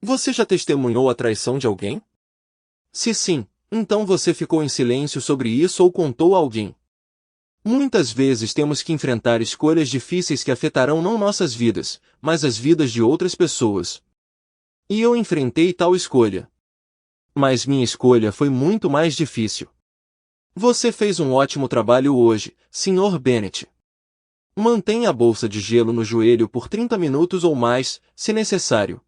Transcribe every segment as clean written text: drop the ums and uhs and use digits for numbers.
Você já testemunhou a traição de alguém? Se sim, então você ficou em silêncio sobre isso ou contou a alguém. Muitas vezes temos que enfrentar escolhas difíceis que afetarão não nossas vidas, mas as vidas de outras pessoas. E eu enfrentei tal escolha. Mas minha escolha foi muito mais difícil. Você fez um ótimo trabalho hoje, Sr. Bennett. Mantenha a bolsa de gelo no joelho por 30 minutos ou mais, se necessário.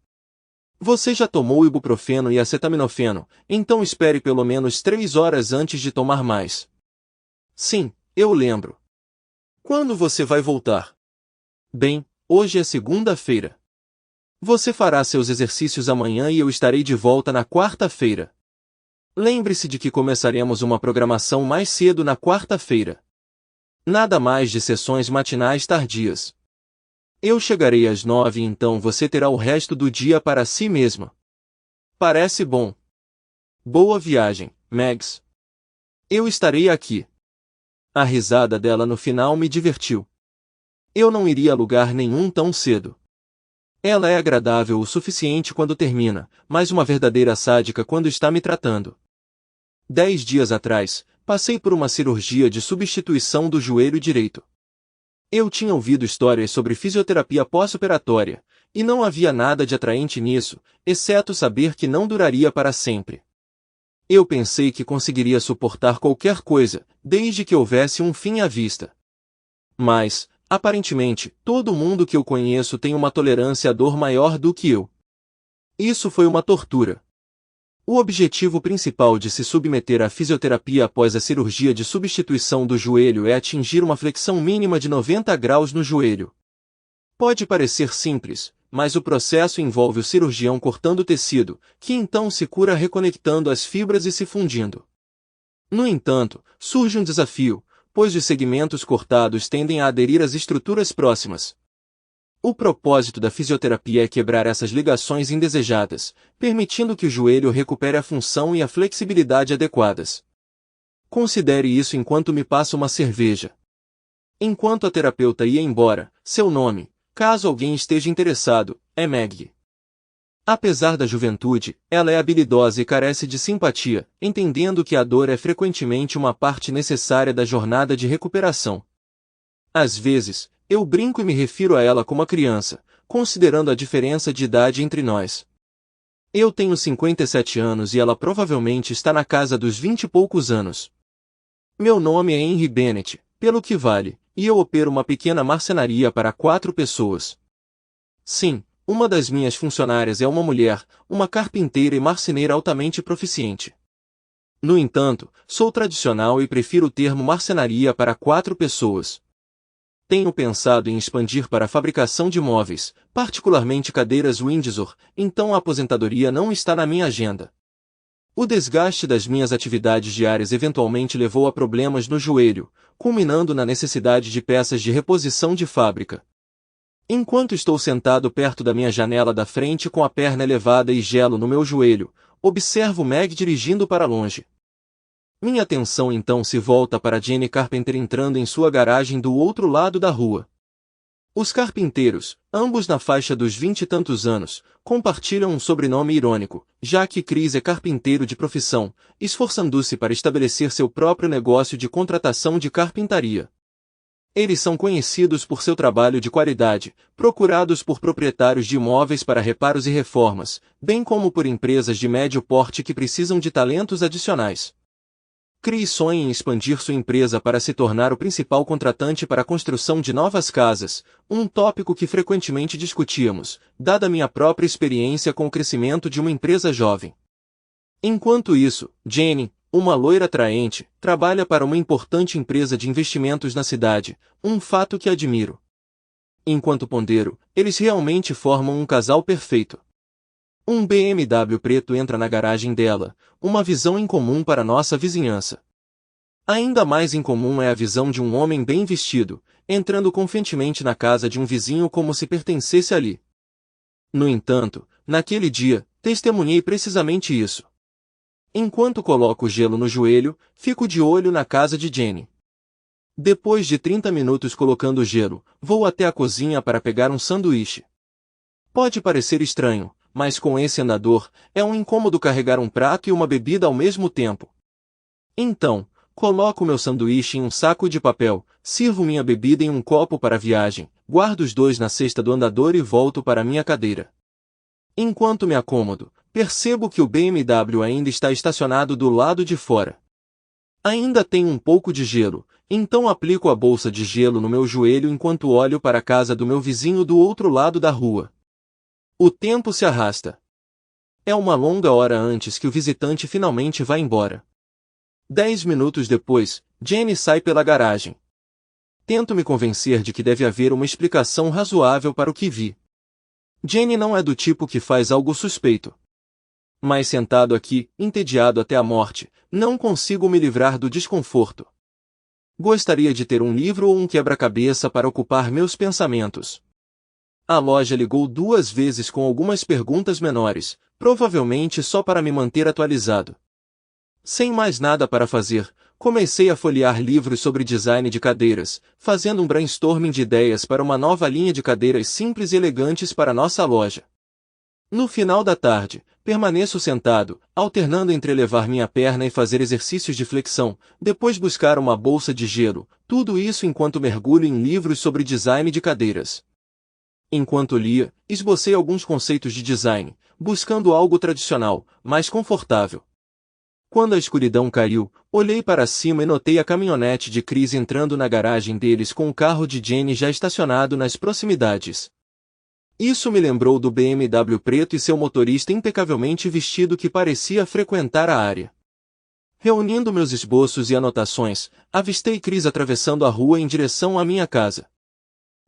Você já tomou ibuprofeno e acetaminofeno, então espere pelo menos 3 horas antes de tomar mais. Sim, eu lembro. Quando você vai voltar? Bem, hoje é segunda-feira. Você fará seus exercícios amanhã e eu estarei de volta na quarta-feira. Lembre-se de que começaremos uma programação mais cedo na quarta-feira. Nada mais de sessões matinais tardias. Eu chegarei às 9 e então você terá o resto do dia para si mesma. Parece bom. Boa viagem, Megs. Eu estarei aqui. A risada dela no final me divertiu. Eu não iria a lugar nenhum tão cedo. Ela é agradável o suficiente quando termina, mas uma verdadeira sádica quando está me tratando. 10 dias atrás, passei por uma cirurgia de substituição do joelho direito. Eu tinha ouvido histórias sobre fisioterapia pós-operatória, e não havia nada de atraente nisso, exceto saber que não duraria para sempre. Eu pensei que conseguiria suportar qualquer coisa, desde que houvesse um fim à vista. Mas, aparentemente, todo mundo que eu conheço tem uma tolerância à dor maior do que eu. Isso foi uma tortura. O objetivo principal de se submeter à fisioterapia após a cirurgia de substituição do joelho é atingir uma flexão mínima de 90 graus no joelho. Pode parecer simples, mas o processo envolve o cirurgião cortando o tecido, que então se cura reconectando as fibras e se fundindo. No entanto, surge um desafio, pois os segmentos cortados tendem a aderir às estruturas próximas. O propósito da fisioterapia é quebrar essas ligações indesejadas, permitindo que o joelho recupere a função e a flexibilidade adequadas. Considere isso enquanto me passa uma cerveja. Enquanto a terapeuta ia embora, seu nome, caso alguém esteja interessado, é Maggie. Apesar da juventude, ela é habilidosa e carece de simpatia, entendendo que a dor é frequentemente uma parte necessária da jornada de recuperação. Às vezes, eu brinco e me refiro a ela como a criança, considerando a diferença de idade entre nós. Eu tenho 57 anos e ela provavelmente está na casa dos 20 e poucos anos. Meu nome é Henry Bennett, pelo que vale, e eu opero uma pequena marcenaria para 4 pessoas. Sim, uma das minhas funcionárias é uma mulher, uma carpinteira e marceneira altamente proficiente. No entanto, sou tradicional e prefiro o termo marcenaria para 4 pessoas. Tenho pensado em expandir para a fabricação de móveis, particularmente cadeiras Windsor, então a aposentadoria não está na minha agenda. O desgaste das minhas atividades diárias eventualmente levou a problemas no joelho, culminando na necessidade de peças de reposição de fábrica. Enquanto estou sentado perto da minha janela da frente com a perna elevada e gelo no meu joelho, observo Meg dirigindo para longe. Minha atenção então se volta para Jenny Carpenter entrando em sua garagem do outro lado da rua. Os carpinteiros, ambos na faixa dos 20 e tantos anos, compartilham um sobrenome irônico, já que Chris é carpinteiro de profissão, esforçando-se para estabelecer seu próprio negócio de contratação de carpintaria. Eles são conhecidos por seu trabalho de qualidade, procurados por proprietários de imóveis para reparos e reformas, bem como por empresas de médio porte que precisam de talentos adicionais. Chris sonha em expandir sua empresa para se tornar o principal contratante para a construção de novas casas, um tópico que frequentemente discutíamos, dada minha própria experiência com o crescimento de uma empresa jovem. Enquanto isso, Jenny, uma loira atraente, trabalha para uma importante empresa de investimentos na cidade, um fato que admiro. Enquanto pondero, eles realmente formam um casal perfeito. Um BMW preto entra na garagem dela, uma visão incomum para nossa vizinhança. Ainda mais incomum é a visão de um homem bem vestido, entrando confiantemente na casa de um vizinho como se pertencesse ali. No entanto, naquele dia, testemunhei precisamente isso. Enquanto coloco o gelo no joelho, fico de olho na casa de Jenny. Depois de 30 minutos colocando o gelo, vou até a cozinha para pegar um sanduíche. Pode parecer estranho, mas com esse andador, é um incômodo carregar um prato e uma bebida ao mesmo tempo. Então, coloco meu sanduíche em um saco de papel, sirvo minha bebida em um copo para a viagem, guardo os dois na cesta do andador e volto para minha cadeira. Enquanto me acomodo, percebo que o BMW ainda está estacionado do lado de fora. Ainda tem um pouco de gelo, então aplico a bolsa de gelo no meu joelho enquanto olho para a casa do meu vizinho do outro lado da rua. O tempo se arrasta. É uma longa hora antes que o visitante finalmente vá embora. 10 minutos depois, Jenny sai pela garagem. Tento me convencer de que deve haver uma explicação razoável para o que vi. Jenny não é do tipo que faz algo suspeito. Mas sentado aqui, entediado até a morte, não consigo me livrar do desconforto. Gostaria de ter um livro ou um quebra-cabeça para ocupar meus pensamentos. A loja ligou 2 vezes com algumas perguntas menores, provavelmente só para me manter atualizado. Sem mais nada para fazer, comecei a folhear livros sobre design de cadeiras, fazendo um brainstorming de ideias para uma nova linha de cadeiras simples e elegantes para nossa loja. No final da tarde, permaneço sentado, alternando entre elevar minha perna e fazer exercícios de flexão, depois buscar uma bolsa de gelo, tudo isso enquanto mergulho em livros sobre design de cadeiras. Enquanto lia, esbocei alguns conceitos de design, buscando algo tradicional, mais confortável. Quando a escuridão caiu, olhei para cima e notei a caminhonete de Chris entrando na garagem deles com o carro de Jenny já estacionado nas proximidades. Isso me lembrou do BMW preto e seu motorista impecavelmente vestido que parecia frequentar a área. Reunindo meus esboços e anotações, avistei Chris atravessando a rua em direção à minha casa.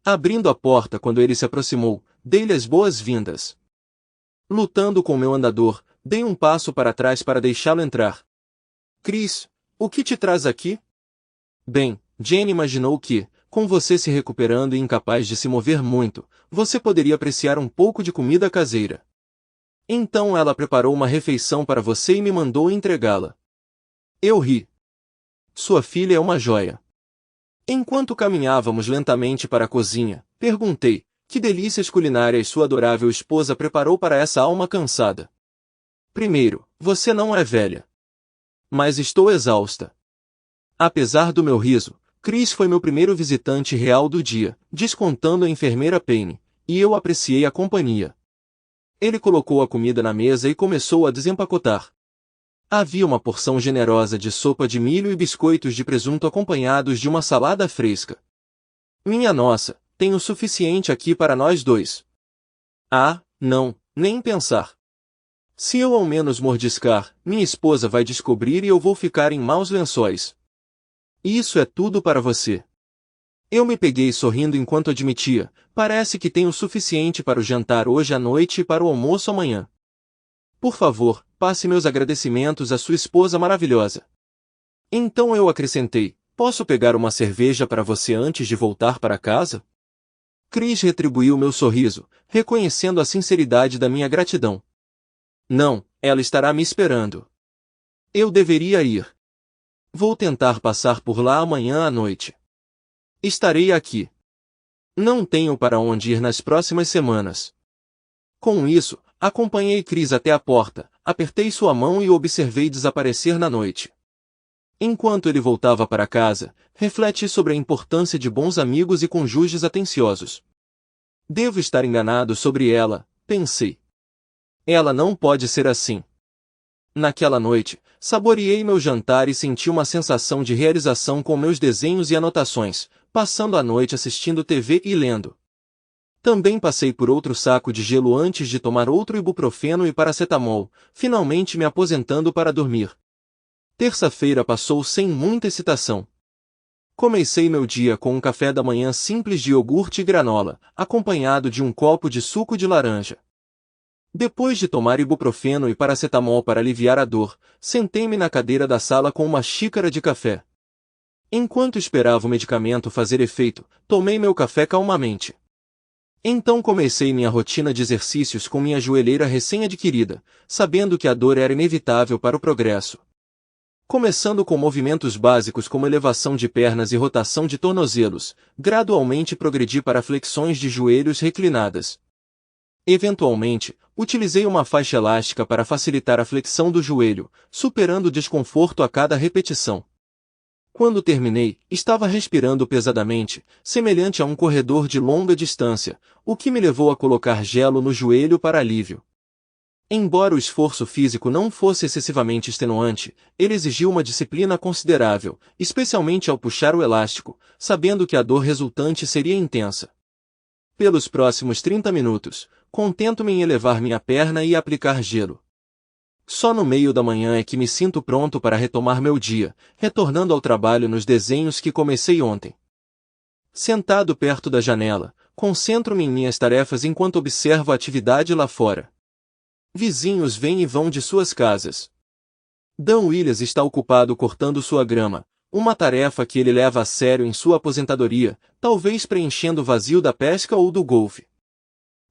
Abrindo a porta quando ele se aproximou, dei-lhe as boas-vindas. Lutando com meu andador, dei um passo para trás para deixá-lo entrar. Chris, o que te traz aqui? Bem, Jenny imaginou que, com você se recuperando e incapaz de se mover muito, você poderia apreciar um pouco de comida caseira. Então ela preparou uma refeição para você e me mandou entregá-la. Eu ri. Sua filha é uma joia. Enquanto caminhávamos lentamente para a cozinha, perguntei, que delícias culinárias sua adorável esposa preparou para essa alma cansada. Primeiro, você não é velha. Mas estou exausta. Apesar do meu riso, Chris foi meu primeiro visitante real do dia, descontando a enfermeira Payne, e eu apreciei a companhia. Ele colocou a comida na mesa e começou a desempacotar. Havia uma porção generosa de sopa de milho e biscoitos de presunto acompanhados de uma salada fresca. Minha nossa, tem o suficiente aqui para nós dois. Ah, não, nem pensar. Se eu ao menos mordiscar, minha esposa vai descobrir e eu vou ficar em maus lençóis. Isso é tudo para você. Eu me peguei sorrindo enquanto admitia, parece que tenho o suficiente para o jantar hoje à noite e para o almoço amanhã. Por favor, passe meus agradecimentos à sua esposa maravilhosa. Então eu acrescentei, posso pegar uma cerveja para você antes de voltar para casa? Chris retribuiu meu sorriso, reconhecendo a sinceridade da minha gratidão. Não, ela estará me esperando. Eu deveria ir. Vou tentar passar por lá amanhã à noite. Estarei aqui. Não tenho para onde ir nas próximas semanas. Com isso, acompanhei Chris até a porta, apertei sua mão e o observei desaparecer na noite. Enquanto ele voltava para casa, refleti sobre a importância de bons amigos e cônjuges atenciosos. Devo estar enganado sobre ela, pensei. Ela não pode ser assim. Naquela noite, saboreei meu jantar e senti uma sensação de realização com meus desenhos e anotações, passando a noite assistindo TV e lendo. Também passei por outro saco de gelo antes de tomar outro ibuprofeno e paracetamol, finalmente me aposentando para dormir. Terça-feira passou sem muita excitação. Comecei meu dia com um café da manhã simples de iogurte e granola, acompanhado de um copo de suco de laranja. Depois de tomar ibuprofeno e paracetamol para aliviar a dor, sentei-me na cadeira da sala com uma xícara de café. Enquanto esperava o medicamento fazer efeito, tomei meu café calmamente. Então comecei minha rotina de exercícios com minha joelheira recém-adquirida, sabendo que a dor era inevitável para o progresso. Começando com movimentos básicos como elevação de pernas e rotação de tornozelos, gradualmente progredi para flexões de joelhos reclinadas. Eventualmente, utilizei uma faixa elástica para facilitar a flexão do joelho, superando o desconforto a cada repetição. Quando terminei, estava respirando pesadamente, semelhante a um corredor de longa distância, o que me levou a colocar gelo no joelho para alívio. Embora o esforço físico não fosse excessivamente extenuante, ele exigiu uma disciplina considerável, especialmente ao puxar o elástico, sabendo que a dor resultante seria intensa. Pelos próximos 30 minutos, contento-me em elevar minha perna e aplicar gelo. Só no meio da manhã é que me sinto pronto para retomar meu dia, retornando ao trabalho nos desenhos que comecei ontem. Sentado perto da janela, concentro-me em minhas tarefas enquanto observo a atividade lá fora. Vizinhos vêm e vão de suas casas. Dan Williams está ocupado cortando sua grama, uma tarefa que ele leva a sério em sua aposentadoria, talvez preenchendo o vazio da pesca ou do golfe.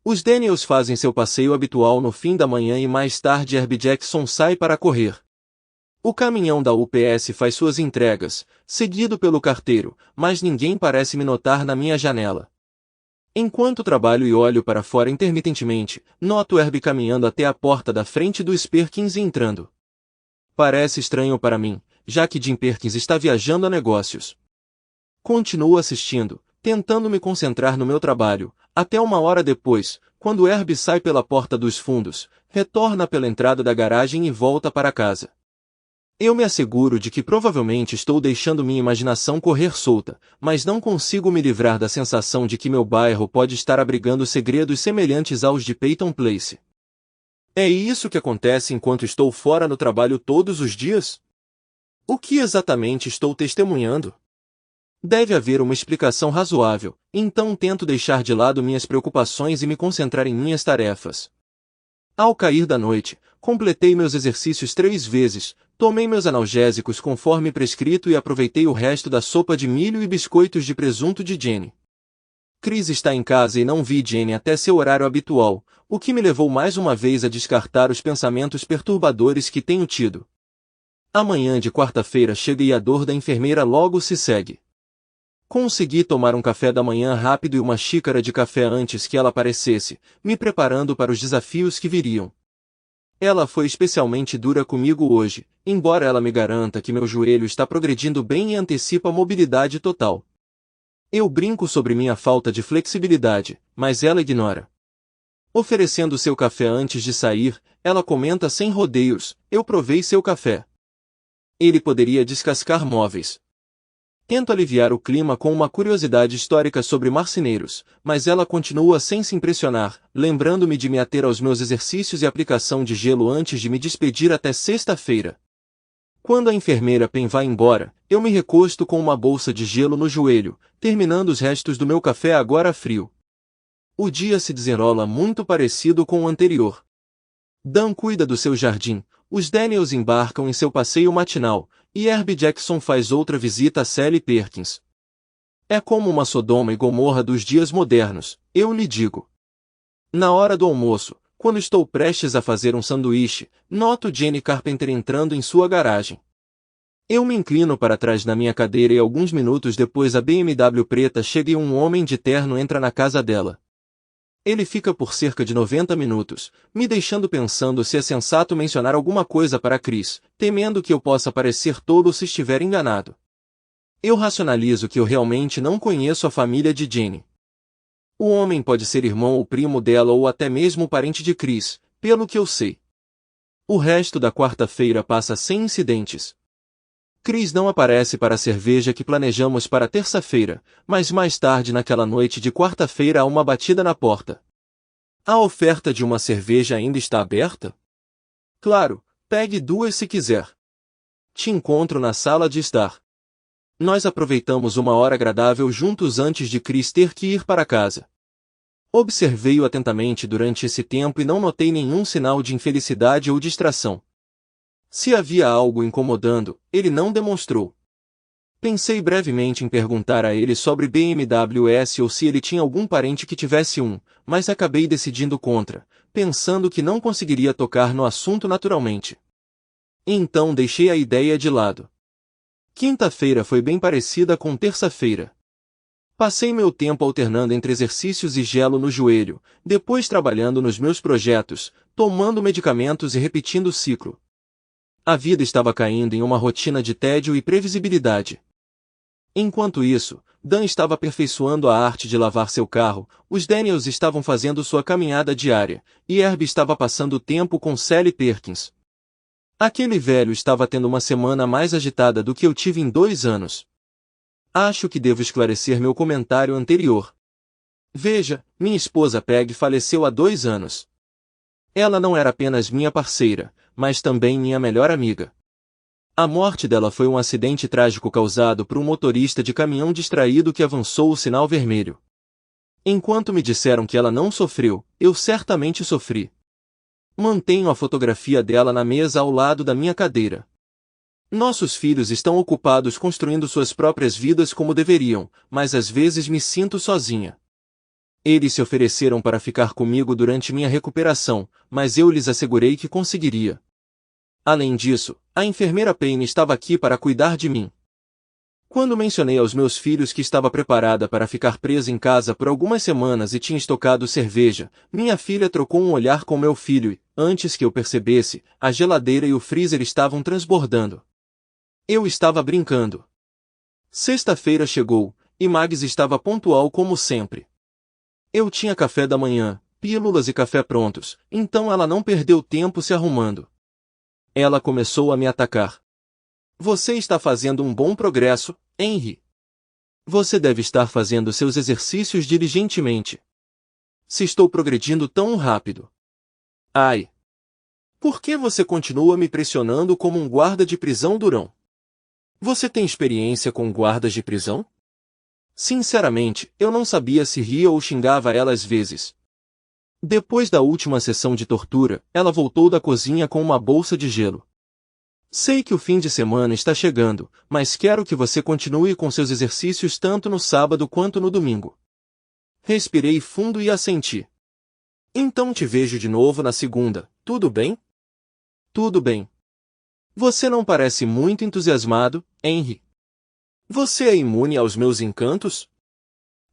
Os Daniels fazem seu passeio habitual no fim da manhã e mais tarde Herbie Jackson sai para correr. O caminhão da UPS faz suas entregas, seguido pelo carteiro, mas ninguém parece me notar na minha janela. Enquanto trabalho e olho para fora intermitentemente, noto Herbie caminhando até a porta da frente do Perkins e entrando. Parece estranho para mim, já que Jim Perkins está viajando a negócios. Continuo assistindo, tentando me concentrar no meu trabalho, até uma hora depois, quando Herbie sai pela porta dos fundos, retorna pela entrada da garagem e volta para casa. Eu me asseguro de que provavelmente estou deixando minha imaginação correr solta, mas não consigo me livrar da sensação de que meu bairro pode estar abrigando segredos semelhantes aos de Peyton Place. É isso que acontece enquanto estou fora no trabalho todos os dias? O que exatamente estou testemunhando? Deve haver uma explicação razoável, então tento deixar de lado minhas preocupações e me concentrar em minhas tarefas. Ao cair da noite, completei meus exercícios 3 vezes, tomei meus analgésicos conforme prescrito e aproveitei o resto da sopa de milho e biscoitos de presunto de Jenny. Chris está em casa e não vi Jenny até seu horário habitual, o que me levou mais uma vez a descartar os pensamentos perturbadores que tenho tido. A manhã de quarta-feira chega e a dor da enfermeira logo se segue. Consegui tomar um café da manhã rápido e uma xícara de café antes que ela aparecesse, me preparando para os desafios que viriam. Ela foi especialmente dura comigo hoje, embora ela me garanta que meu joelho está progredindo bem e antecipa a mobilidade total. Eu brinco sobre minha falta de flexibilidade, mas ela ignora. Oferecendo seu café antes de sair, ela comenta sem rodeios: eu provei seu café. Ele poderia descascar móveis. Tento aliviar o clima com uma curiosidade histórica sobre marceneiros, mas ela continua sem se impressionar, lembrando-me de me ater aos meus exercícios e aplicação de gelo antes de me despedir até sexta-feira. Quando a enfermeira Pen vai embora, eu me recosto com uma bolsa de gelo no joelho, terminando os restos do meu café agora frio. O dia se desenrola muito parecido com o anterior. Dan cuida do seu jardim, os Daniels embarcam em seu passeio matinal, e Herbie Jackson faz outra visita a Sally Perkins. É como uma Sodoma e Gomorra dos dias modernos, eu lhe digo. Na hora do almoço, quando estou prestes a fazer um sanduíche, noto Jenny Carpenter entrando em sua garagem. Eu me inclino para trás na minha cadeira e alguns minutos depois a BMW preta chega e um homem de terno entra na casa dela. Ele fica por cerca de 90 minutos, me deixando pensando se é sensato mencionar alguma coisa para Chris, temendo que eu possa parecer tolo se estiver enganado. Eu racionalizo que eu realmente não conheço a família de Jenny. O homem pode ser irmão ou primo dela ou até mesmo parente de Chris, pelo que eu sei. O resto da quarta-feira passa sem incidentes. Chris não aparece para a cerveja que planejamos para terça-feira, mas mais tarde naquela noite de quarta-feira há uma batida na porta. A oferta de uma cerveja ainda está aberta? Claro, pegue 2 se quiser. Te encontro na sala de estar. Nós aproveitamos uma hora agradável juntos antes de Chris ter que ir para casa. Observei-o atentamente durante esse tempo e não notei nenhum sinal de infelicidade ou distração. Se havia algo incomodando, ele não demonstrou. Pensei brevemente em perguntar a ele sobre BMWs ou se ele tinha algum parente que tivesse um, mas acabei decidindo contra, pensando que não conseguiria tocar no assunto naturalmente. Então deixei a ideia de lado. Quinta-feira foi bem parecida com terça-feira. Passei meu tempo alternando entre exercícios e gelo no joelho, depois trabalhando nos meus projetos, tomando medicamentos e repetindo o ciclo. A vida estava caindo em uma rotina de tédio e previsibilidade. Enquanto isso, Dan estava aperfeiçoando a arte de lavar seu carro, os Daniels estavam fazendo sua caminhada diária, e Herb estava passando tempo com Sally Perkins. Aquele velho estava tendo uma semana mais agitada do que eu tive em 2 anos. Acho que devo esclarecer meu comentário anterior. Veja, minha esposa Peg faleceu há 2 anos. Ela não era apenas minha parceira, mas também minha melhor amiga. A morte dela foi um acidente trágico causado por um motorista de caminhão distraído que avançou o sinal vermelho. Enquanto me disseram que ela não sofreu, eu certamente sofri. Mantenho a fotografia dela na mesa ao lado da minha cadeira. Nossos filhos estão ocupados construindo suas próprias vidas como deveriam, mas às vezes me sinto sozinha. Eles se ofereceram para ficar comigo durante minha recuperação, mas eu lhes assegurei que conseguiria. Além disso, a enfermeira Payne estava aqui para cuidar de mim. Quando mencionei aos meus filhos que estava preparada para ficar presa em casa por algumas semanas e tinha estocado cerveja, minha filha trocou um olhar com meu filho e, antes que eu percebesse, a geladeira e o freezer estavam transbordando. Eu estava brincando. Sexta-feira chegou, e Mags estava pontual como sempre. Eu tinha café da manhã, pílulas e café prontos, então ela não perdeu tempo se arrumando. Ela começou a me atacar. Você está fazendo um bom progresso, Henry. Você deve estar fazendo seus exercícios diligentemente. Se estou progredindo tão rápido. Ai! Por que você continua me pressionando como um guarda de prisão durão? Você tem experiência com guardas de prisão? Sinceramente, eu não sabia se ria ou xingava ela às vezes. Depois da última sessão de tortura, ela voltou da cozinha com uma bolsa de gelo. Sei que o fim de semana está chegando, mas quero que você continue com seus exercícios tanto no sábado quanto no domingo. Respirei fundo e assenti. Então te vejo de novo na segunda, tudo bem? Tudo bem. Você não parece muito entusiasmado, Henry. Você é imune aos meus encantos?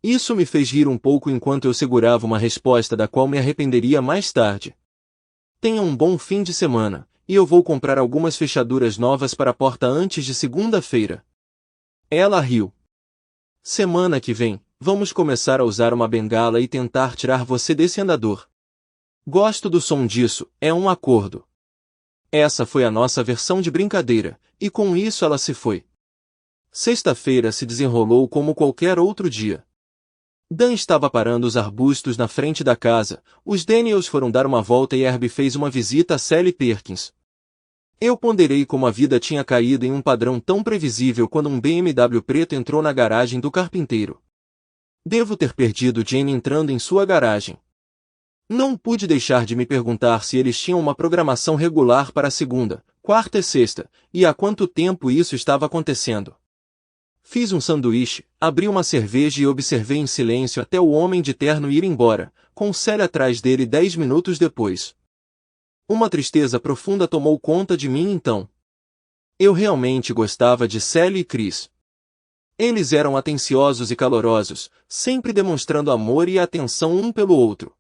Isso me fez rir um pouco enquanto eu segurava uma resposta da qual me arrependeria mais tarde. Tenha um bom fim de semana, e eu vou comprar algumas fechaduras novas para a porta antes de segunda-feira. Ela riu. Semana que vem, vamos começar a usar uma bengala e tentar tirar você desse andador. Gosto do som disso, é um acordo. Essa foi a nossa versão de brincadeira, e com isso ela se foi. Sexta-feira se desenrolou como qualquer outro dia. Dan estava parando os arbustos na frente da casa, os Daniels foram dar uma volta e Herb fez uma visita a Sally Perkins. Eu ponderei como a vida tinha caído em um padrão tão previsível quando um BMW preto entrou na garagem do carpinteiro. Devo ter perdido Jane entrando em sua garagem. Não pude deixar de me perguntar se eles tinham uma programação regular para segunda, quarta e sexta, e há quanto tempo isso estava acontecendo. Fiz um sanduíche, abri uma cerveja e observei em silêncio até o homem de terno ir embora, com Sally atrás dele 10 minutos depois. Uma tristeza profunda tomou conta de mim então. Eu realmente gostava de Sally e Chris. Eles eram atenciosos e calorosos, sempre demonstrando amor e atenção um pelo outro.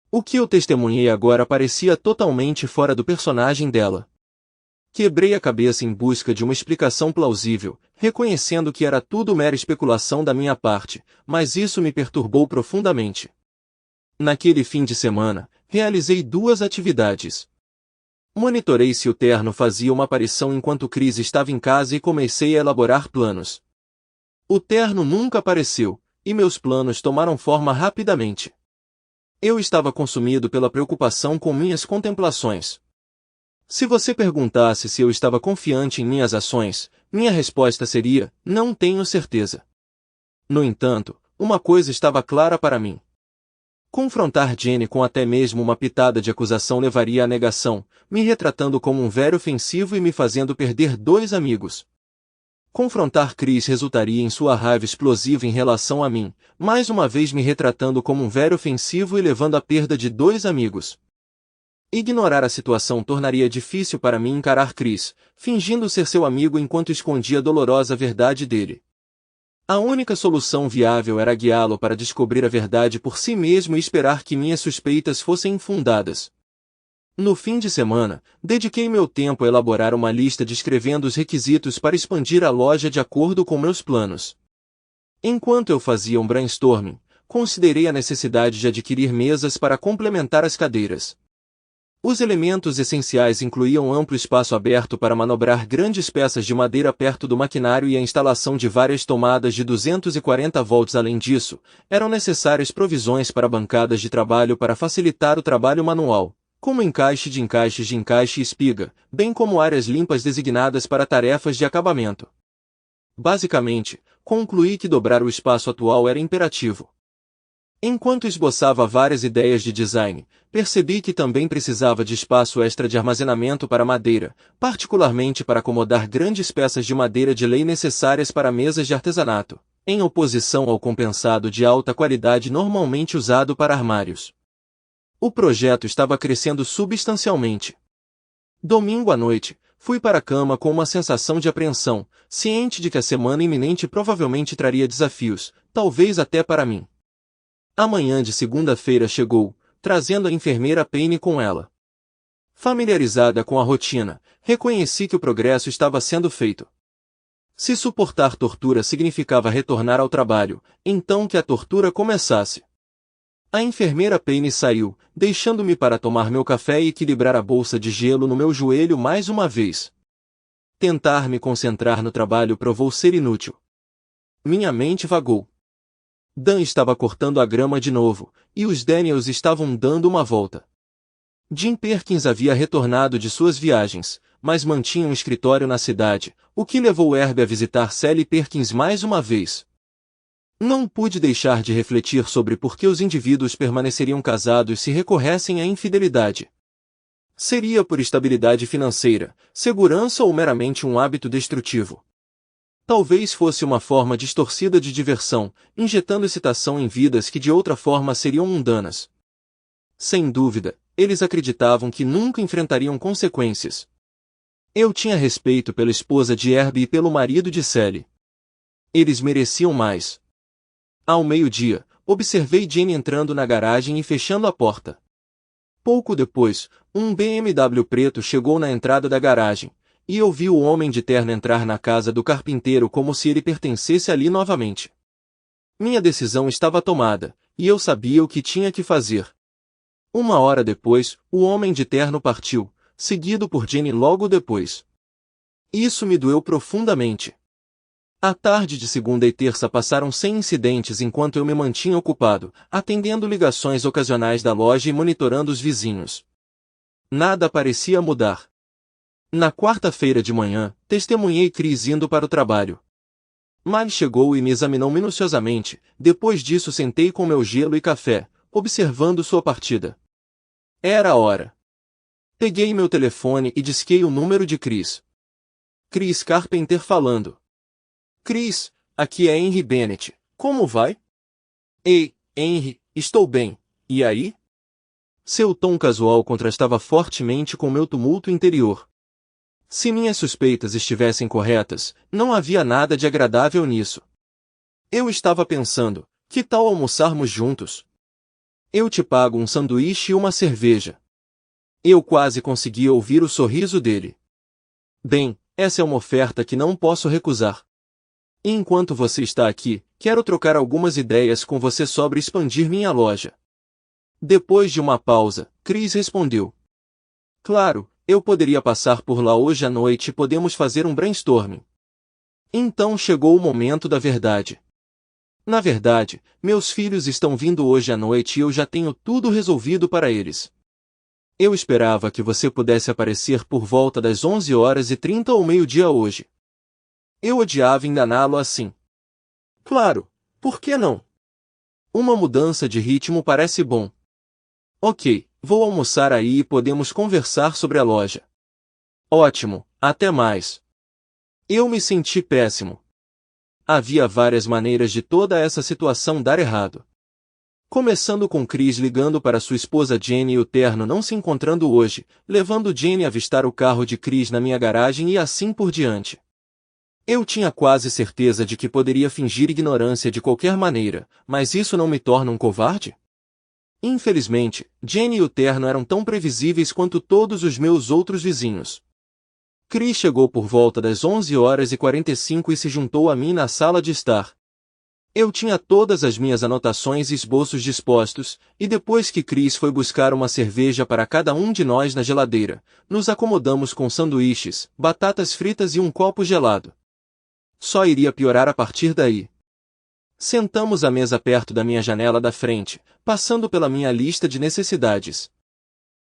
O que eu testemunhei agora parecia totalmente fora do personagem dela. Quebrei a cabeça em busca de uma explicação plausível, reconhecendo que era tudo mera especulação da minha parte, mas isso me perturbou profundamente. Naquele fim de semana, realizei 2 atividades. Monitorei se o terno fazia uma aparição enquanto Chris estava em casa e comecei a elaborar planos. O terno nunca apareceu, e meus planos tomaram forma rapidamente. Eu estava consumido pela preocupação com minhas contemplações. Se você perguntasse se eu estava confiante em minhas ações, minha resposta seria, não tenho certeza. No entanto, uma coisa estava clara para mim. Confrontar Jenny com até mesmo uma pitada de acusação levaria à negação, me retratando como um velho ofensivo e me fazendo perder 2 amigos. Confrontar Chris resultaria em sua raiva explosiva em relação a mim, mais uma vez me retratando como um velho ofensivo e levando à perda de 2 amigos. Ignorar a situação tornaria difícil para mim encarar Chris, fingindo ser seu amigo enquanto escondia a dolorosa verdade dele. A única solução viável era guiá-lo para descobrir a verdade por si mesmo e esperar que minhas suspeitas fossem infundadas. No fim de semana, dediquei meu tempo a elaborar uma lista descrevendo os requisitos para expandir a loja de acordo com meus planos. Enquanto eu fazia um brainstorming, considerei a necessidade de adquirir mesas para complementar as cadeiras. Os elementos essenciais incluíam amplo espaço aberto para manobrar grandes peças de madeira perto do maquinário e a instalação de várias tomadas de 240 volts. Além disso, eram necessárias provisões para bancadas de trabalho para facilitar o trabalho manual, como encaixes de encaixe e espiga, bem como áreas limpas designadas para tarefas de acabamento. Basicamente, concluí que dobrar o espaço atual era imperativo. Enquanto esboçava várias ideias de design, percebi que também precisava de espaço extra de armazenamento para madeira, particularmente para acomodar grandes peças de madeira de lei necessárias para mesas de artesanato, em oposição ao compensado de alta qualidade normalmente usado para armários. O projeto estava crescendo substancialmente. Domingo à noite, fui para a cama com uma sensação de apreensão, ciente de que a semana iminente provavelmente traria desafios, talvez até para mim. A manhã de segunda-feira chegou, trazendo a enfermeira Payne com ela. Familiarizada com a rotina, reconheci que o progresso estava sendo feito. Se suportar tortura significava retornar ao trabalho, então que a tortura começasse. A enfermeira Payne saiu, deixando-me para tomar meu café e equilibrar a bolsa de gelo no meu joelho mais uma vez. Tentar me concentrar no trabalho provou ser inútil. Minha mente vagou. Dan estava cortando a grama de novo, e os Daniels estavam dando uma volta. Jim Perkins havia retornado de suas viagens, mas mantinha um escritório na cidade, o que levou Herb a visitar Sally Perkins mais uma vez. Não pude deixar de refletir sobre por que os indivíduos permaneceriam casados se recorressem à infidelidade. Seria por estabilidade financeira, segurança ou meramente um hábito destrutivo? Talvez fosse uma forma distorcida de diversão, injetando excitação em vidas que de outra forma seriam mundanas. Sem dúvida, eles acreditavam que nunca enfrentariam consequências. Eu tinha respeito pela esposa de Herb e pelo marido de Sally. Eles mereciam mais. Ao meio-dia, observei Jane entrando na garagem e fechando a porta. Pouco depois, um BMW preto chegou na entrada da garagem, e eu vi o homem de terno entrar na casa do carpinteiro como se ele pertencesse ali novamente. Minha decisão estava tomada, e eu sabia o que tinha que fazer. Uma hora depois, o homem de terno partiu, seguido por Jane logo depois. Isso me doeu profundamente. A tarde de segunda e terça passaram sem incidentes enquanto eu me mantinha ocupado, atendendo ligações ocasionais da loja e monitorando os vizinhos. Nada parecia mudar. Na quarta-feira de manhã, testemunhei Chris indo para o trabalho. Mal chegou e me examinou minuciosamente, depois disso sentei com meu gelo e café, observando sua partida. Era a hora. Peguei meu telefone e disquei o número de Chris. Chris Carpenter falando. Chris, aqui é Henry Bennett, como vai? Ei, Henry, estou bem, e aí? Seu tom casual contrastava fortemente com meu tumulto interior. Se minhas suspeitas estivessem corretas, não havia nada de agradável nisso. Eu estava pensando, que tal almoçarmos juntos? Eu te pago um sanduíche e uma cerveja. Eu quase conseguia ouvir o sorriso dele. Bem, essa é uma oferta que não posso recusar. E enquanto você está aqui, quero trocar algumas ideias com você sobre expandir minha loja. Depois de uma pausa, Chris respondeu. Claro, eu poderia passar por lá hoje à noite e podemos fazer um brainstorming. Então chegou o momento da verdade. Na verdade, meus filhos estão vindo hoje à noite e eu já tenho tudo resolvido para eles. Eu esperava que você pudesse aparecer por volta das 11h30 ou meio-dia hoje. Eu odiava enganá-lo assim. Claro, por que não? Uma mudança de ritmo parece bom. Ok, vou almoçar aí e podemos conversar sobre a loja. Ótimo, até mais. Eu me senti péssimo. Havia várias maneiras de toda essa situação dar errado. Começando com Chris ligando para sua esposa Jenny e o terno não se encontrando hoje, levando Jenny a avistar o carro de Chris na minha garagem e assim por diante. Eu tinha quase certeza de que poderia fingir ignorância de qualquer maneira, mas isso não me torna um covarde? Infelizmente, Jenny e o terno eram tão previsíveis quanto todos os meus outros vizinhos. Chris chegou por volta das 11h45 e se juntou a mim na sala de estar. Eu tinha todas as minhas anotações e esboços dispostos, e depois que Chris foi buscar uma cerveja para cada um de nós na geladeira, nos acomodamos com sanduíches, batatas fritas e um copo gelado. Só iria piorar a partir daí. Sentamos à mesa perto da minha janela da frente, passando pela minha lista de necessidades.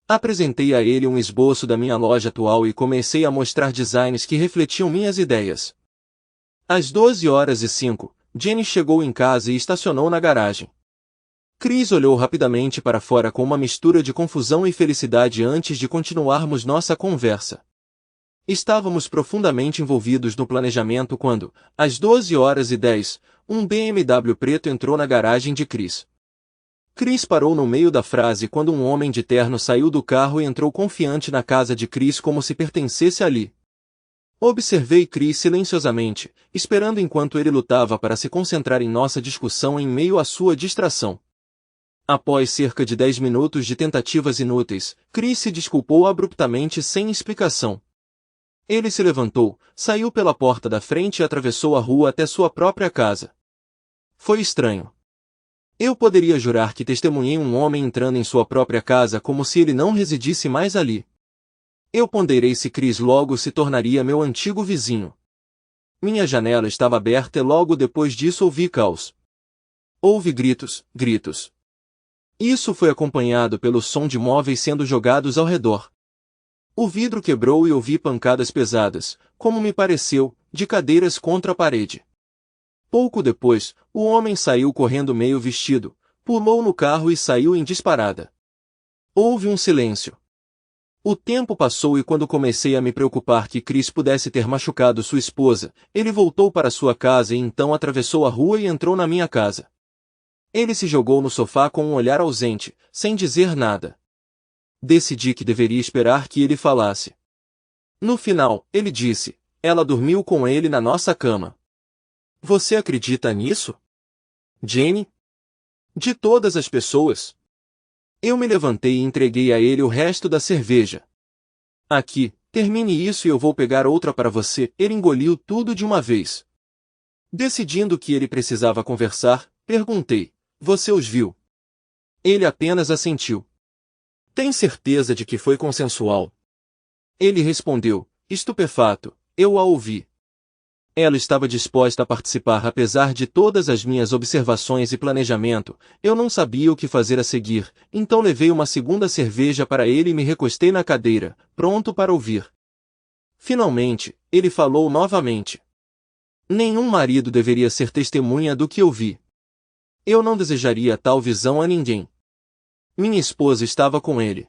Apresentei a ele um esboço da minha loja atual e comecei a mostrar designs que refletiam minhas ideias. Às 12h05, Jenny chegou em casa e estacionou na garagem. Chris olhou rapidamente para fora com uma mistura de confusão e felicidade antes de continuarmos nossa conversa. Estávamos profundamente envolvidos no planejamento quando, às 12h10, um BMW preto entrou na garagem de Chris. Chris parou no meio da frase quando um homem de terno saiu do carro e entrou confiante na casa de Chris como se pertencesse ali. Observei Chris silenciosamente, esperando enquanto ele lutava para se concentrar em nossa discussão em meio à sua distração. Após cerca de 10 minutos de tentativas inúteis, Chris se desculpou abruptamente sem explicação. Ele se levantou, saiu pela porta da frente e atravessou a rua até sua própria casa. Foi estranho. Eu poderia jurar que testemunhei um homem entrando em sua própria casa como se ele não residisse mais ali. Eu ponderei se Chris logo se tornaria meu antigo vizinho. Minha janela estava aberta e logo depois disso ouvi caos. Houve gritos, gritos. Isso foi acompanhado pelo som de móveis sendo jogados ao redor. O vidro quebrou e ouvi pancadas pesadas, como me pareceu, de cadeiras contra a parede. Pouco depois, o homem saiu correndo meio vestido, pulou no carro e saiu em disparada. Houve um silêncio. O tempo passou e quando comecei a me preocupar que Chris pudesse ter machucado sua esposa, ele voltou para sua casa e então atravessou a rua e entrou na minha casa. Ele se jogou no sofá com um olhar ausente, sem dizer nada. Decidi que deveria esperar que ele falasse. No final, ele disse, ela dormiu com ele na nossa cama. Você acredita nisso? Jenny? De todas as pessoas? Eu me levantei e entreguei a ele o resto da cerveja. Aqui, termine isso e eu vou pegar outra para você. Ele engoliu tudo de uma vez. Decidindo que ele precisava conversar, perguntei, você os viu? Ele apenas assentiu. Tem certeza de que foi consensual? Ele respondeu, estupefato, eu a ouvi. Ela estava disposta a participar apesar de todas as minhas observações e planejamento, eu não sabia o que fazer a seguir, então levei uma segunda cerveja para ele e me recostei na cadeira, pronto para ouvir. Finalmente, ele falou novamente. Nenhum marido deveria ser testemunha do que eu vi. Eu não desejaria tal visão a ninguém. Minha esposa estava com ele.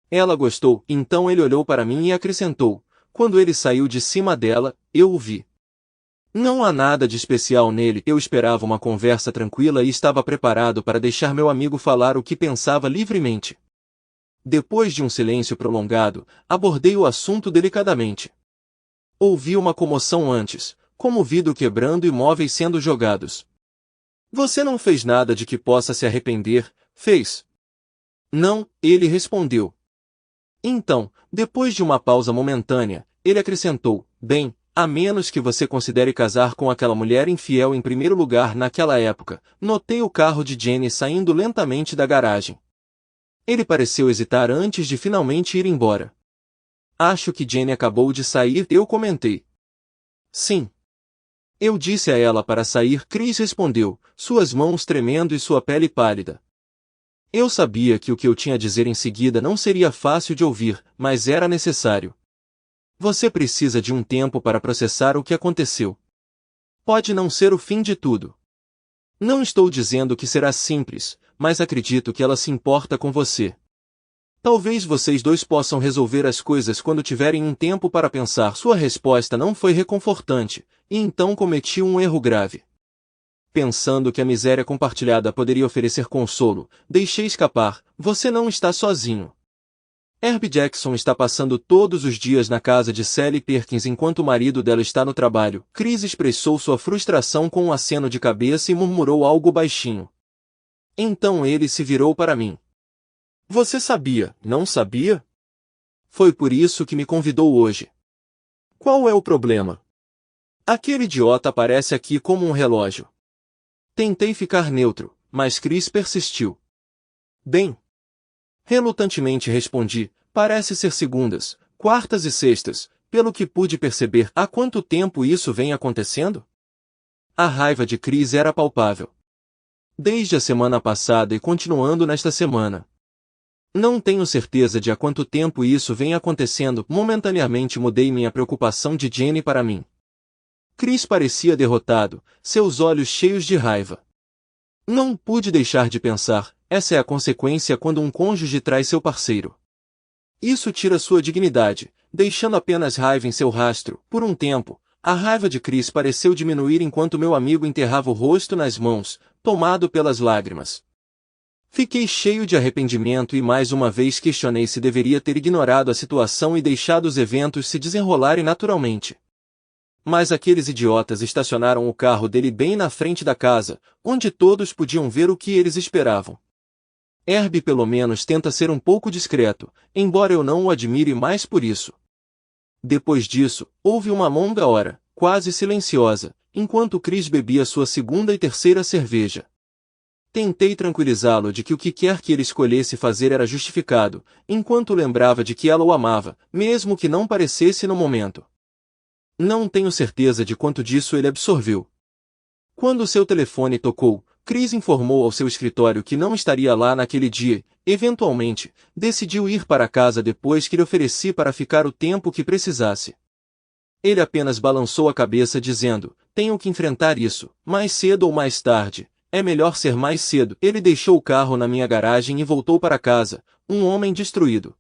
Ela gostou, então ele olhou para mim e acrescentou, quando ele saiu de cima dela, eu o vi. Não há nada de especial nele, eu esperava uma conversa tranquila e estava preparado para deixar meu amigo falar o que pensava livremente. Depois de um silêncio prolongado, abordei o assunto delicadamente. Ouvi uma comoção antes, como vidro quebrando e móveis sendo jogados. Você não fez nada de que possa se arrepender, fez? Não, ele respondeu. Então, depois de uma pausa momentânea, ele acrescentou, bem, a menos que você considere casar com aquela mulher infiel em primeiro lugar naquela época, notei o carro de Jenny saindo lentamente da garagem. Ele pareceu hesitar antes de finalmente ir embora. Acho que Jenny acabou de sair, eu comentei. Sim. Eu disse a ela para sair, Chris respondeu, suas mãos tremendo e sua pele pálida. Eu sabia que o que eu tinha a dizer em seguida não seria fácil de ouvir, mas era necessário. Você precisa de um tempo para processar o que aconteceu. Pode não ser o fim de tudo. Não estou dizendo que será simples, mas acredito que ela se importa com você. Talvez vocês dois possam resolver as coisas quando tiverem um tempo para pensar. Sua resposta não foi reconfortante, e então cometi um erro grave. Pensando que a miséria compartilhada poderia oferecer consolo, deixei escapar, você não está sozinho. Herbie Jackson está passando todos os dias na casa de Sally Perkins enquanto o marido dela está no trabalho. Chris expressou sua frustração com um aceno de cabeça e murmurou algo baixinho. Então ele se virou para mim. Você sabia, não sabia? Foi por isso que me convidou hoje. Qual é o problema? Aquele idiota aparece aqui como um relógio. Tentei ficar neutro, mas Chris persistiu. Bem. Relutantemente respondi, parece ser segundas, quartas e sextas, pelo que pude perceber. Há quanto tempo isso vem acontecendo? A raiva de Chris era palpável. Desde a semana passada e continuando nesta semana. Não tenho certeza de há quanto tempo isso vem acontecendo. Momentaneamente mudei minha preocupação de Jenny para mim. Chris parecia derrotado, seus olhos cheios de raiva. Não pude deixar de pensar, essa é a consequência quando um cônjuge trai seu parceiro. Isso tira sua dignidade, deixando apenas raiva em seu rastro. Por um tempo, a raiva de Chris pareceu diminuir enquanto meu amigo enterrava o rosto nas mãos, tomado pelas lágrimas. Fiquei cheio de arrependimento e mais uma vez questionei se deveria ter ignorado a situação e deixado os eventos se desenrolarem naturalmente. Mas aqueles idiotas estacionaram o carro dele bem na frente da casa, onde todos podiam ver o que eles esperavam. Herbie pelo menos tenta ser um pouco discreto, embora eu não o admire mais por isso. Depois disso, houve uma longa hora, quase silenciosa, enquanto Chris bebia sua segunda e terceira cerveja. Tentei tranquilizá-lo de que o que quer que ele escolhesse fazer era justificado, enquanto lembrava de que ela o amava, mesmo que não parecesse no momento. Não tenho certeza de quanto disso ele absorveu. Quando seu telefone tocou, Chris informou ao seu escritório que não estaria lá naquele dia. Eventualmente, decidiu ir para casa depois que lhe ofereci para ficar o tempo que precisasse. Ele apenas balançou a cabeça dizendo, tenho que enfrentar isso, mais cedo ou mais tarde, é melhor ser mais cedo. Ele deixou o carro na minha garagem e voltou para casa, um homem destruído.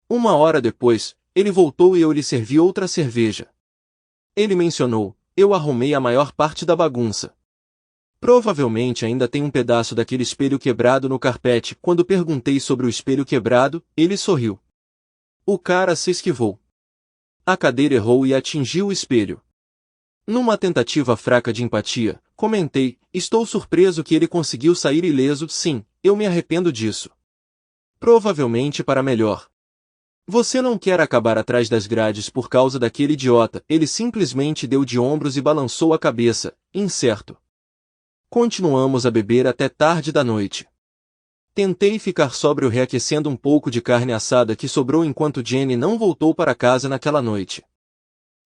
Uma hora depois, ele voltou e eu lhe servi outra cerveja. Ele mencionou, eu arrumei a maior parte da bagunça. Provavelmente ainda tem um pedaço daquele espelho quebrado no carpete. Quando perguntei sobre o espelho quebrado, ele sorriu. O cara se esquivou. A cadeira errou e atingiu o espelho. Numa tentativa fraca de empatia, comentei, estou surpreso que ele conseguiu sair ileso. Sim, eu me arrependo disso. Provavelmente para melhor. Você não quer acabar atrás das grades por causa daquele idiota. Ele simplesmente deu de ombros e balançou a cabeça, incerto. Continuamos a beber até tarde da noite. Tentei ficar sóbrio reaquecendo um pouco de carne assada que sobrou enquanto Jenny não voltou para casa naquela noite.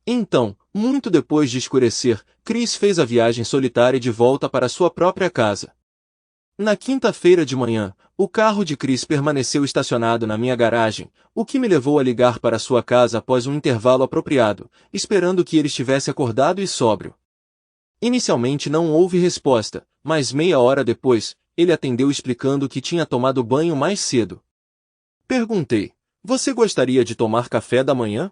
Então, muito depois de escurecer, Chris fez a viagem solitária de volta para sua própria casa. Na quinta-feira de manhã, o carro de Chris permaneceu estacionado na minha garagem, o que me levou a ligar para sua casa após um intervalo apropriado, esperando que ele estivesse acordado e sóbrio. Inicialmente não houve resposta, mas meia hora depois, ele atendeu explicando que tinha tomado banho mais cedo. Perguntei, você gostaria de tomar café da manhã?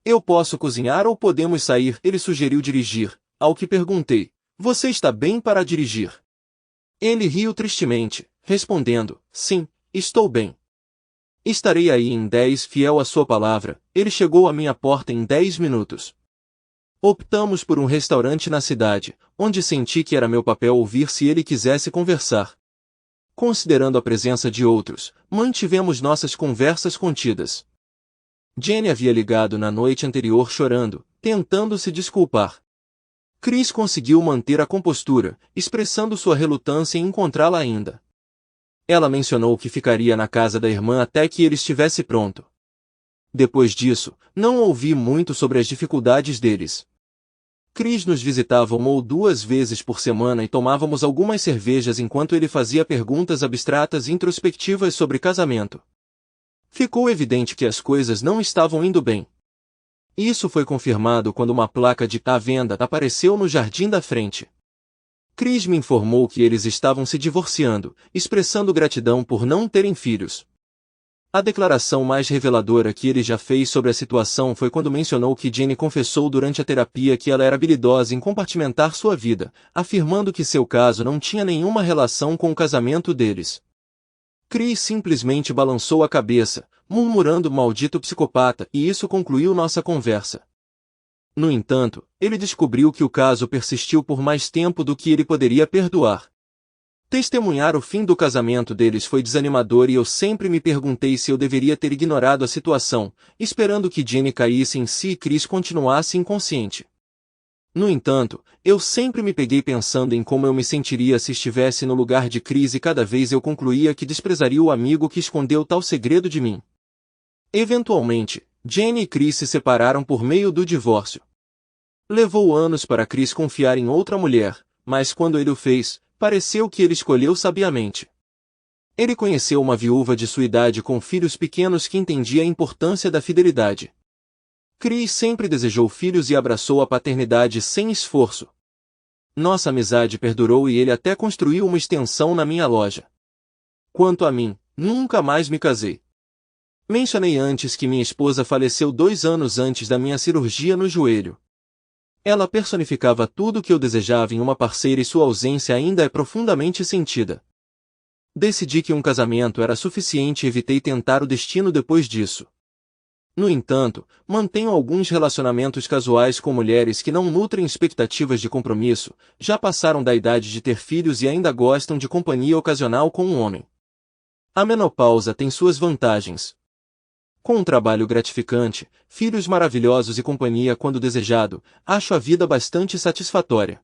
Eu posso cozinhar ou podemos sair? Ele sugeriu dirigir, ao que perguntei, você está bem para dirigir? Ele riu tristemente, respondendo, sim, estou bem. Estarei aí em 10, fiel à sua palavra. Ele chegou à minha porta em 10 minutos. Optamos por um restaurante na cidade, onde senti que era meu papel ouvir se ele quisesse conversar. Considerando a presença de outros, mantivemos nossas conversas contidas. Jenny havia ligado na noite anterior chorando, tentando se desculpar. Chris conseguiu manter a compostura, expressando sua relutância em encontrá-la ainda. Ela mencionou que ficaria na casa da irmã até que ele estivesse pronto. Depois disso, não ouvi muito sobre as dificuldades deles. Chris nos visitava uma ou duas vezes por semana e tomávamos algumas cervejas enquanto ele fazia perguntas abstratas e introspectivas sobre casamento. Ficou evidente que as coisas não estavam indo bem. Isso foi confirmado quando uma placa de "à venda" apareceu no jardim da frente. Chris me informou que eles estavam se divorciando, expressando gratidão por não terem filhos. A declaração mais reveladora que ele já fez sobre a situação foi quando mencionou que Jenny confessou durante a terapia que ela era habilidosa em compartimentar sua vida, afirmando que seu caso não tinha nenhuma relação com o casamento deles. Chris simplesmente balançou a cabeça, murmurando maldito psicopata, e isso concluiu nossa conversa. No entanto, ele descobriu que o caso persistiu por mais tempo do que ele poderia perdoar. Testemunhar o fim do casamento deles foi desanimador e eu sempre me perguntei se eu deveria ter ignorado a situação, esperando que Jenny caísse em si e Chris continuasse inconsciente. No entanto, eu sempre me peguei pensando em como eu me sentiria se estivesse no lugar de Chris e cada vez eu concluía que desprezaria o amigo que escondeu tal segredo de mim. Eventualmente, Jenny e Chris se separaram por meio do divórcio. Levou anos para Chris confiar em outra mulher, mas quando ele o fez, pareceu que ele escolheu sabiamente. Ele conheceu uma viúva de sua idade com filhos pequenos que entendia a importância da fidelidade. Chris sempre desejou filhos e abraçou a paternidade sem esforço. Nossa amizade perdurou e ele até construiu uma extensão na minha loja. Quanto a mim, nunca mais me casei. Mencionei antes que minha esposa faleceu 2 anos antes da minha cirurgia no joelho. Ela personificava tudo o que eu desejava em uma parceira e sua ausência ainda é profundamente sentida. Decidi que um casamento era suficiente e evitei tentar o destino depois disso. No entanto, mantenho alguns relacionamentos casuais com mulheres que não nutrem expectativas de compromisso, já passaram da idade de ter filhos e ainda gostam de companhia ocasional com um homem. A menopausa tem suas vantagens. Com um trabalho gratificante, filhos maravilhosos e companhia quando desejado, acho a vida bastante satisfatória.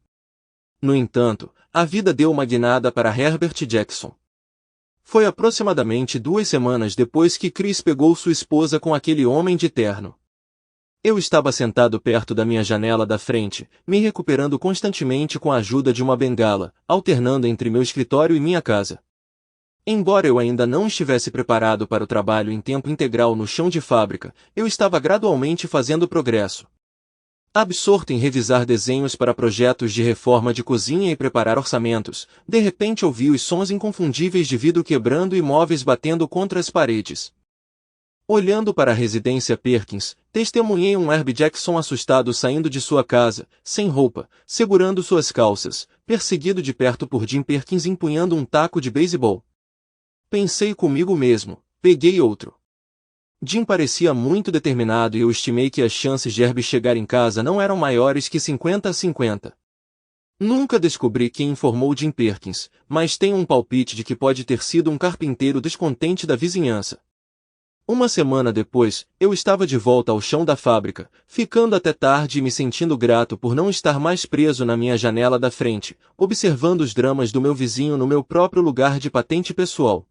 No entanto, a vida deu uma guinada para Herbert Jackson. Foi aproximadamente 2 semanas depois que Chris pegou sua esposa com aquele homem de terno. Eu estava sentado perto da minha janela da frente, me recuperando constantemente com a ajuda de uma bengala, alternando entre meu escritório e minha casa. Embora eu ainda não estivesse preparado para o trabalho em tempo integral no chão de fábrica, eu estava gradualmente fazendo progresso. Absorto em revisar desenhos para projetos de reforma de cozinha e preparar orçamentos, de repente ouvi os sons inconfundíveis de vidro quebrando e móveis batendo contra as paredes. Olhando para a residência Perkins, testemunhei um Herb Jackson assustado saindo de sua casa, sem roupa, segurando suas calças, perseguido de perto por Jim Perkins empunhando um taco de beisebol. Pensei comigo mesmo, peguei outro. Jim parecia muito determinado e eu estimei que as chances de Herb chegar em casa não eram maiores que 50-50. Nunca descobri quem informou Jim Perkins, mas tenho um palpite de que pode ter sido um carpinteiro descontente da vizinhança. Uma semana depois, eu estava de volta ao chão da fábrica, ficando até tarde e me sentindo grato por não estar mais preso na minha janela da frente, observando os dramas do meu vizinho no meu próprio lugar de patente pessoal.